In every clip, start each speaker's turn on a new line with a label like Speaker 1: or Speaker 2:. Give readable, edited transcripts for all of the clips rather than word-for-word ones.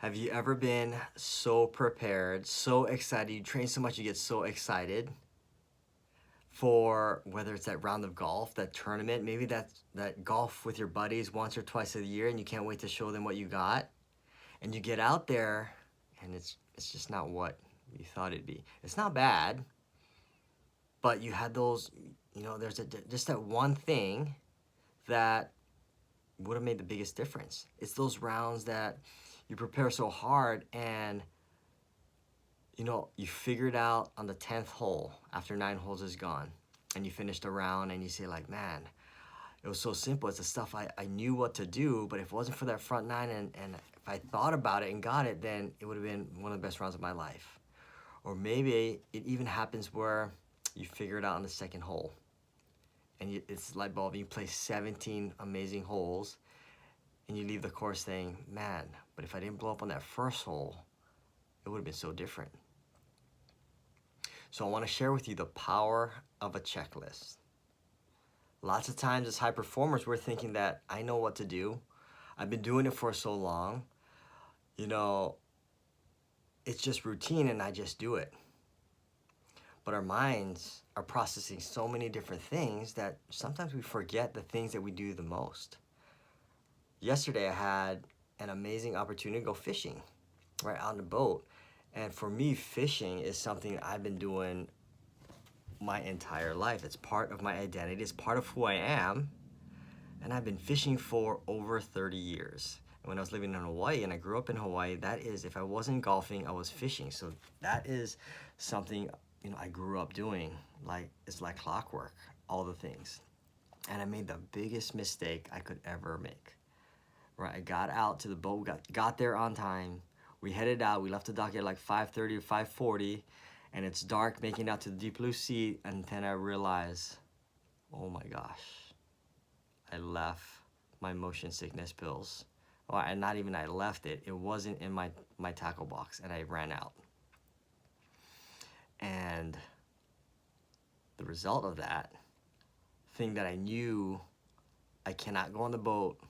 Speaker 1: Have you ever been so prepared, so excited, you train so much you get so excited for whether it's that round of golf, that tournament, maybe that golf with your buddies once or twice a year and you can't wait to show them what you got, and you get out there and it's just not what you thought it'd be. It's not bad, but you had those, there's just that one thing that would have made the biggest difference. It's those rounds that you prepare so hard and you figured out on the 10th hole after 9 holes is gone and you finished a round and you say like, man, it was so simple. It's the stuff I knew what to do, but if it wasn't for that front nine and if I thought about it and got it, then it would have been one of the best rounds of my life. Or maybe it even happens where you figure it out on the second hole and it's light bulb and you play 17 amazing holes and you leave the course saying, man, but if I didn't blow up on that first hole, it would have been so different. So I want to share with you the power of a checklist. Lots of times as high performers, we're thinking that I know what to do. I've been doing it for so long. It's just routine and I just do it. But our minds are processing so many different things that sometimes we forget the things that we do the most. Yesterday, I had an amazing opportunity to go fishing right on the boat. And for me, fishing is something I've been doing my entire life. It's part of my identity. It's part of who I am. And I've been fishing for over 30 years. And when I was living in Hawaii and I grew up in Hawaii, that is, if I wasn't golfing, I was fishing. So that is something, I grew up doing. It's like clockwork, all the things. And I made the biggest mistake I could ever make. Right, I got out to the boat, got there on time. We headed out. We left the dock at like 5:30 or 5:40, and it's dark, making it out to the deep blue sea. And then I realized, oh my gosh, I left my motion sickness pills. Well, and not even I left it. It wasn't in my tackle box, and I ran out. And the result of that thing that I knew I cannot go on the boat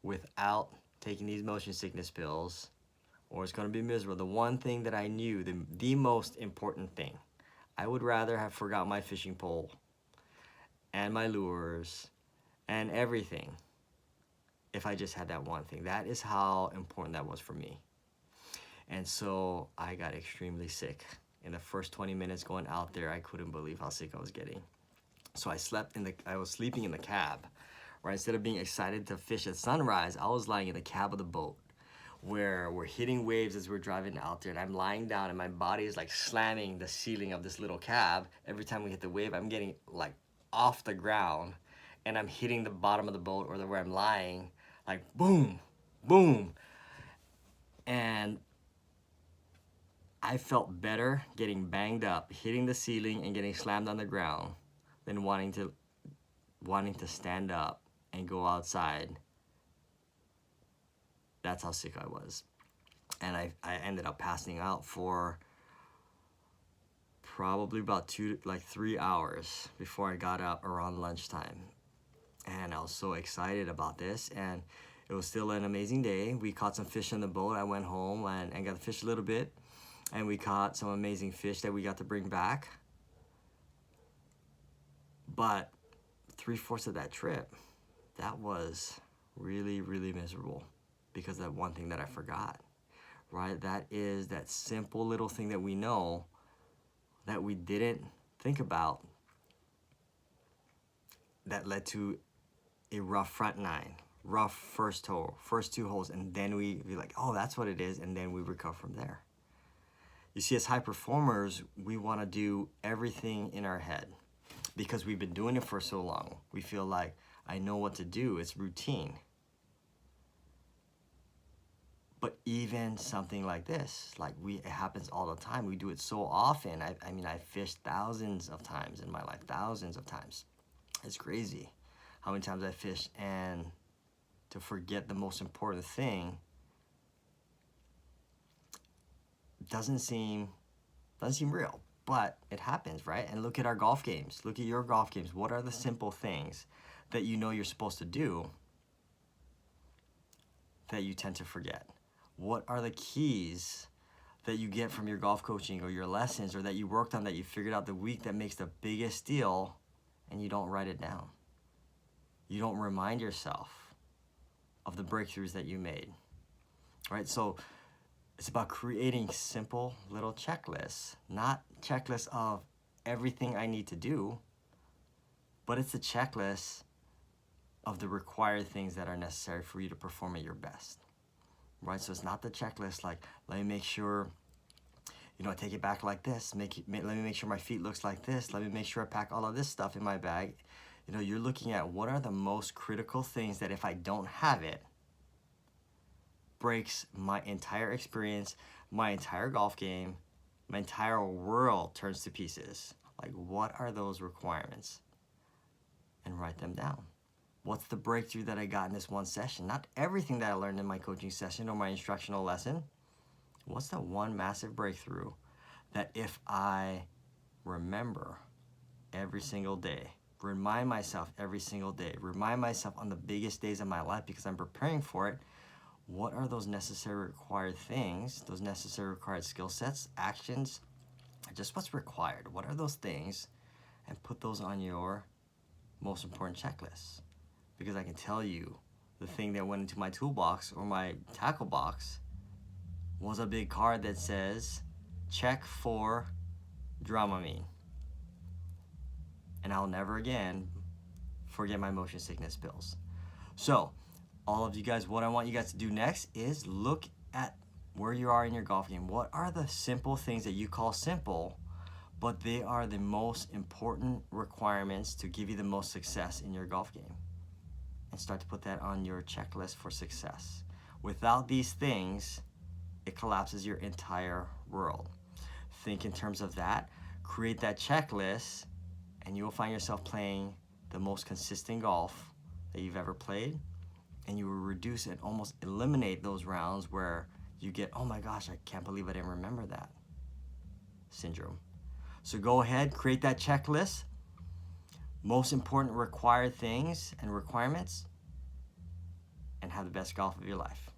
Speaker 1: without taking these motion sickness pills, or it's going to be miserable. The one thing that I knew, the most important thing, I would rather have forgot my fishing pole and my lures and everything if I just had that one thing. That is how important that was for me. And so I got extremely sick. In the first 20 minutes going out there, I couldn't believe how sick I was getting. So I was sleeping in the cab. Right? Instead of being excited to fish at sunrise, I was lying in the cab of the boat where we're hitting waves as we're driving out there, and I'm lying down and my body is like slamming the ceiling of this little cab. Every time we hit the wave, I'm getting like off the ground and I'm hitting the bottom of the boat or where I'm lying, like boom, boom. And I felt better getting banged up, hitting the ceiling and getting slammed on the ground than wanting to stand up and go outside. That's how sick I was. And I ended up passing out for probably about 3 hours before I got up around lunchtime. And I was so excited about this, and it was still an amazing day. We caught some fish on the boat. I went home and got to fish a little bit, and we caught some amazing fish that we got to bring back. But 3/4 of that trip, that was really, really miserable because of that one thing that I forgot, right? That is that simple little thing that we know that we didn't think about that led to a rough front nine, rough first 2 holes, and then we be like, oh, that's what it is, and then we recover from there. You see, as high performers, we want to do everything in our head because we've been doing it for so long. We feel like, I know what to do. It's routine. But even something like this, it happens all the time. We do it so often. I fished thousands of times in my life, thousands of times. It's crazy how many times I fished, and to forget the most important thing doesn't seem real, but it happens, right? And look at our golf games. Look at your golf games. What are the simple things that you know you're supposed to do that you tend to forget? What are the keys that you get from your golf coaching or your lessons, or that you worked on, that you figured out the week, that makes the biggest deal, and you don't write it down? You don't remind yourself of the breakthroughs that you made, right? So it's about creating simple little checklists, not checklists of everything I need to do, but it's a checklist of the required things that are necessary for you to perform at your best, right? So it's not the checklist like, let me make sure, I take it back like this, let me make sure my feet looks like this, let me make sure I pack all of this stuff in my bag. You're looking at what are the most critical things that if I don't have it, breaks my entire experience, my entire golf game, my entire world turns to pieces. Like, what are those requirements? And write them down. What's the breakthrough that I got in this one session? Not everything that I learned in my coaching session or my instructional lesson. What's the one massive breakthrough that if I remember every single day, remind myself every single day, remind myself on the biggest days of my life because I'm preparing for it, what are those necessary required things, those necessary required skill sets, actions, just what's required? What are those things? And put those on your most important checklists. Because I can tell you, the thing that went into my toolbox or my tackle box was a big card that says, check for Dramamine. And I'll never again forget my motion sickness pills. So, all of you guys, what I want you guys to do next is look at where you are in your golf game. What are the simple things that you call simple, but they are the most important requirements to give you the most success in your golf game? And start to put that on your checklist for success. Without these things, it collapses your entire world. Think in terms of that, create that checklist, and you will find yourself playing the most consistent golf that you've ever played, and you will reduce and almost eliminate those rounds where you get, oh my gosh, I can't believe I didn't remember that syndrome. So go ahead, create that checklist, most important required things and requirements, and have the best golf of your life.